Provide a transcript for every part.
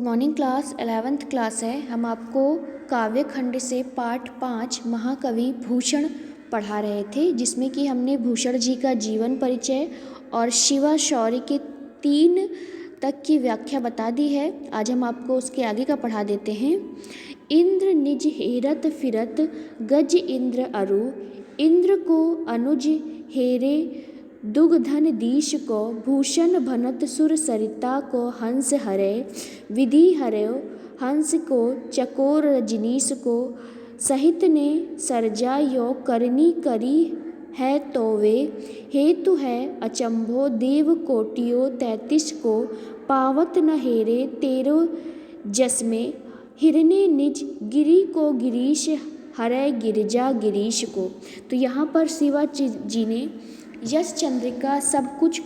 Morning class 11th class है। हम आपको काव्य खंड से पाठ 5 महाकवि भूषण पढ़ा रहे थे, जिसमें कि हमने भूषण जी का जीवन परिचय और शिवा शौर्य के 3 तक की व्याख्या बता दी है। आज हम आपको उसके आगे का पढ़ा देते हैं। इंद्र निज हेरत फिरत गज इंद्र अरु, इंद्र को अनुज हेरे दुग्धन दीश को, भूषण भनत सुर सरिता को हंस हरे, विधि हरयो हंस को चकोर रजनीश को, सहित ने सरजा यो करनी करी है तो वे, हेतु है अचंभो देव कोटियो 33 को, पावत न हेरे तेरो जसमें, हिरने निज गिरी को गिरीश हरय गिरजा गिरीश को। तो यहाँ पर शिवा जी ने यश चंद्रिका सब कुछ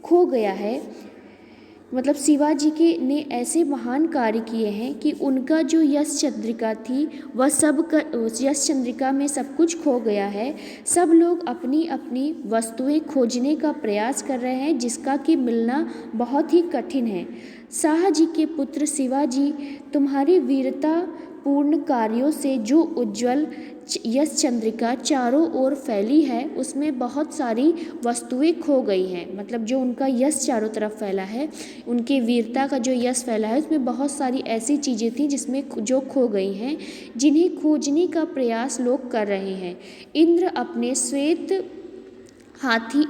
खो गया है, मतलब शिवाजी के ने ऐसे महान कार्य किए हैं कि उनका जो यश चंद्रिका थी वह सब यश चंद्रिका में सब कुछ खो गया है। सब लोग अपनी अपनी वस्तुएं खोजने का प्रयास कर रहे हैं, जिसका कि मिलना बहुत ही कठिन है। शाह जी के पुत्र शिवाजी, तुम्हारी वीरता पूर्ण कार्यों से जो उज्ज्वल यश चंद्रिका चारों ओर फैली है, उसमें बहुत सारी वस्तुएं खो गई हैं। मतलब जो उनका यश चारों तरफ फैला है, उनकी वीरता का जो यश फैला है, उसमें बहुत सारी ऐसी चीज़ें थी जिसमें जो खो गई हैं, जिन्हें खोजने का प्रयास लोग कर रहे हैं। इंद्र अपने श्वेत हाथी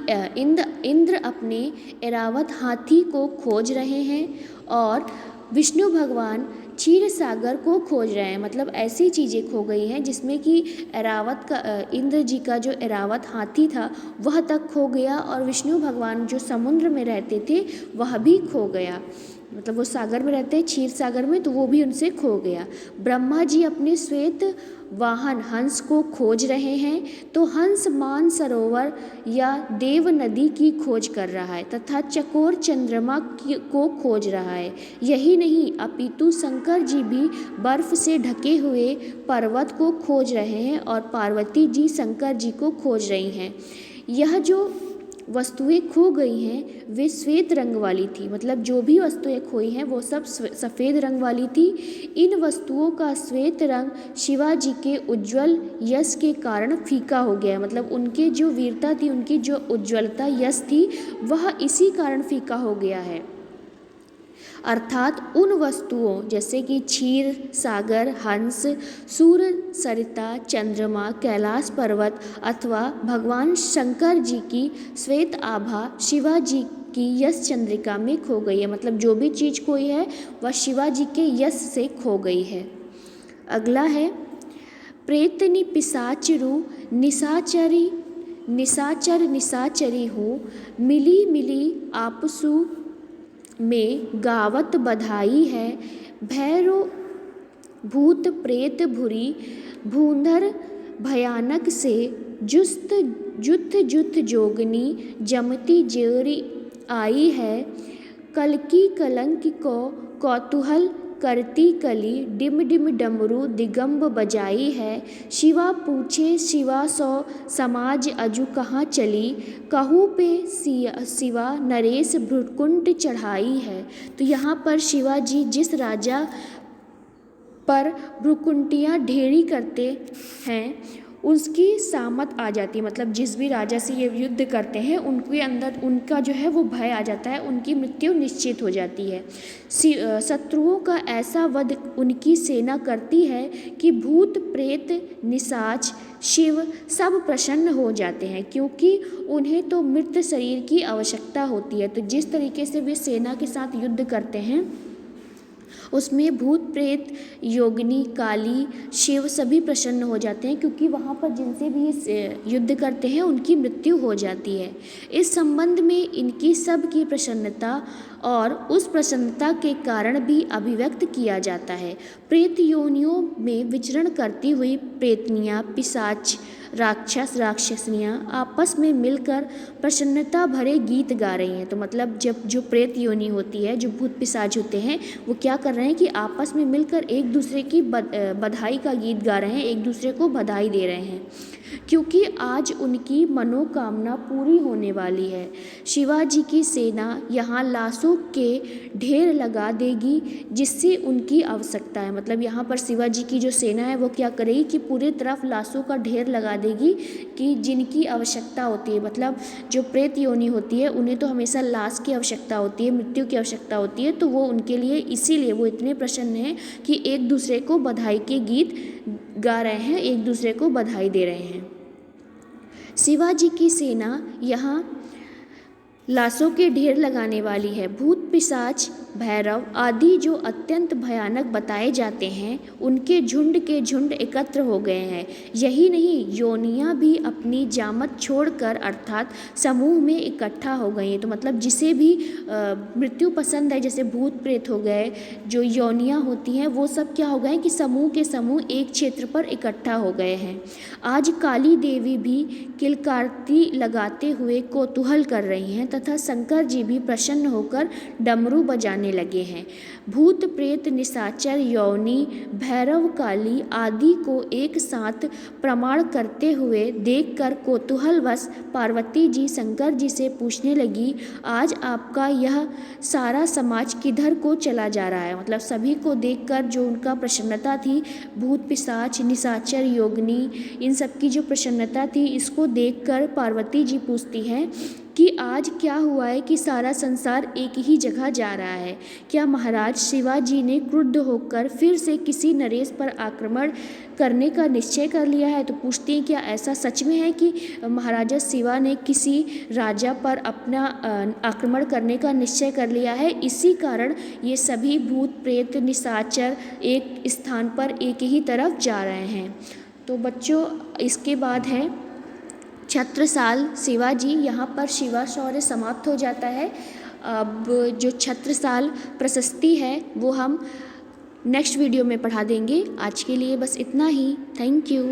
इंद्र अपने ऐरावत हाथी को खोज रहे हैं और विष्णु भगवान क्षीर सागर को खोज रहे हैं। मतलब ऐसी चीज़ें खो गई हैं जिसमें कि ऐरावत का इंद्र जी का जो ऐरावत हाथी था वह तक खो गया, और विष्णु भगवान जो समुद्र में रहते थे वह भी खो गया। मतलब वो सागर में रहते हैं, क्षीर सागर में, तो वो भी उनसे खो गया। ब्रह्मा जी अपने श्वेत वाहन हंस को खोज रहे हैं, तो हंस मान सरोवर या देव नदी की खोज कर रहा है तथा चकोर चंद्रमा को खोज रहा है। यही नहीं, अपितु शंकर जी भी बर्फ से ढके हुए पर्वत को खोज रहे हैं और पार्वती जी शंकर जी को खोज रही हैं। यह जो वस्तुएं खो गई हैं वे श्वेत रंग वाली थी। मतलब जो भी वस्तुएं खोई हैं वो सब सफ़ेद रंग वाली थी। इन वस्तुओं का श्वेत रंग शिवाजी के उज्ज्वल यश के कारण फीका हो गया। मतलब उनके जो वीरता थी, उनकी जो उज्ज्वलता यश थी, वह इसी कारण फीका हो गया है। अर्थात उन वस्तुओं जैसे कि क्षीर सागर, हंस, सूर्य, सरिता, चंद्रमा, कैलाश पर्वत अथवा भगवान शंकर जी की श्वेत आभा शिवाजी की यश चंद्रिका में खो गई है। मतलब जो भी चीज़ खोई है वह शिवाजी के यश से खो गई है। अगला है, प्रेतनी पिशाचरु निशाचर निशाचरी हो, मिली मिली आपसु में गावत बधाई है, भैरो भूत प्रेत भूरी भूंधर भयानक से, जुस्त जुत जोगनी जमती जेरी आई है, कल की कलंक को कौतूहल करती कली, डिम डिम डमरू दिगंब बजाई है, शिवा पूछे शिवा सौ समाज अजू कहाँ चली, कहूँ पे शिवा नरेश भ्रुकुंड चढ़ाई है। तो यहाँ पर शिवाजी जिस राजा पर भ्रुकुंटियाँ ढेरी करते हैं उसकी सामत आ जाती है। मतलब जिस भी राजा से ये युद्ध करते हैं उनके अंदर उनका जो है वो भय आ जाता है, उनकी मृत्यु निश्चित हो जाती है। शत्रुओं का ऐसा वध उनकी सेना करती है कि भूत प्रेत निशाच शिव सब प्रसन्न हो जाते हैं, क्योंकि उन्हें तो मृत शरीर की आवश्यकता होती है। तो जिस तरीके से वे सेना के साथ युद्ध करते हैं उसमें भूत प्रेत योगिनी काली शिव सभी प्रसन्न हो जाते हैं, क्योंकि वहाँ पर जिनसे भी ये युद्ध करते हैं उनकी मृत्यु हो जाती है। इस संबंध में इनकी सब की प्रसन्नता और उस प्रसन्नता के कारण भी अभिव्यक्त किया जाता है। प्रेत योनियों में विचरण करती हुई प्रेतनियाँ, पिशाच, राक्षस, राक्षसनियाँ आपस में मिलकर प्रसन्नता भरे गीत गा रही हैं। तो मतलब जब जो प्रेत योनि होती है, जो भूत पिशाच होते हैं, वो क्या कर रहे हैं कि आपस में मिलकर एक दूसरे की बधाई का गीत गा रहे हैं, एक दूसरे को बधाई दे रहे हैं। क्योंकि आज उनकी मनोकामना पूरी होने वाली है। शिवाजी की सेना यहाँ लाशों के ढेर लगा देगी जिससे उनकी आवश्यकता है, मतलब यहाँ पर शिवाजी की जो सेना है वो क्या करेगी कि पूरी तरफ लाशों का ढेर लगा देगी कि जिनकी आवश्यकता होती है, मतलब जो प्रेत योनि होती है उन्हें तो हमेशा लाश की आवश्यकता होती है, मृत्यु की आवश्यकता होती है, तो वो उनके लिए इसीलिए वो इतने प्रसन्न हैं कि एक दूसरे को बधाई के गीत गा रहे हैं, एक दूसरे को बधाई दे रहे हैं। शिवाजी की सेना यहाँ लाशों के ढेर लगाने वाली है। भूत पिशाच भैरव आदि जो अत्यंत भयानक बताए जाते हैं उनके झुंड के झुंड एकत्र हो गए हैं। यही नहीं, योनियाँ भी अपनी जामत छोड़कर अर्थात समूह में इकट्ठा हो गई हैं। तो मतलब जिसे भी मृत्यु पसंद है, जैसे भूत प्रेत हो गए, जो योनियाँ होती हैं वो सब क्या हो गए कि समूह के समूह एक क्षेत्र पर इकट्ठा हो गए हैं। आज काली देवी भी किलकारती लगाते हुए कौतूहल कर रही हैं तथा शंकर जी भी प्रसन्न होकर डमरू बजाने लगे हैं। भूत प्रेत निशाचर योनि भैरव काली आदि को एक साथ प्रमाण करते हुए देखकर कौतूहलवश पार्वती जी शंकर जी से पूछने लगी, आज आपका यह सारा समाज किधर को चला जा रहा है। मतलब सभी को देखकर जो उनका प्रसन्नता थी, भूत पिशाच निशाचर योगिनी इन सब की जो प्रसन्नता थी, इसको देखकर पार्वती जी पूछती हैं कि आज क्या हुआ है कि सारा संसार एक ही जगह जा रहा है। क्या महाराज शिवाजी ने क्रुद्ध होकर फिर से किसी नरेश पर आक्रमण करने का निश्चय कर लिया है। तो पूछते हैं क्या ऐसा सच में है कि महाराजा शिवा ने किसी राजा पर अपना आक्रमण करने का निश्चय कर लिया है, इसी कारण ये सभी भूत प्रेत निशाचर एक स्थान पर एक ही तरफ जा रहे हैं। तो बच्चों इसके बाद है छत्रसाल शिवाजी। यहाँ पर शिवा शौर्य समाप्त हो जाता है। अब जो छत्रसाल प्रशस्ति है वो हम नेक्स्ट वीडियो में पढ़ा देंगे। आज के लिए बस इतना ही। Thank you.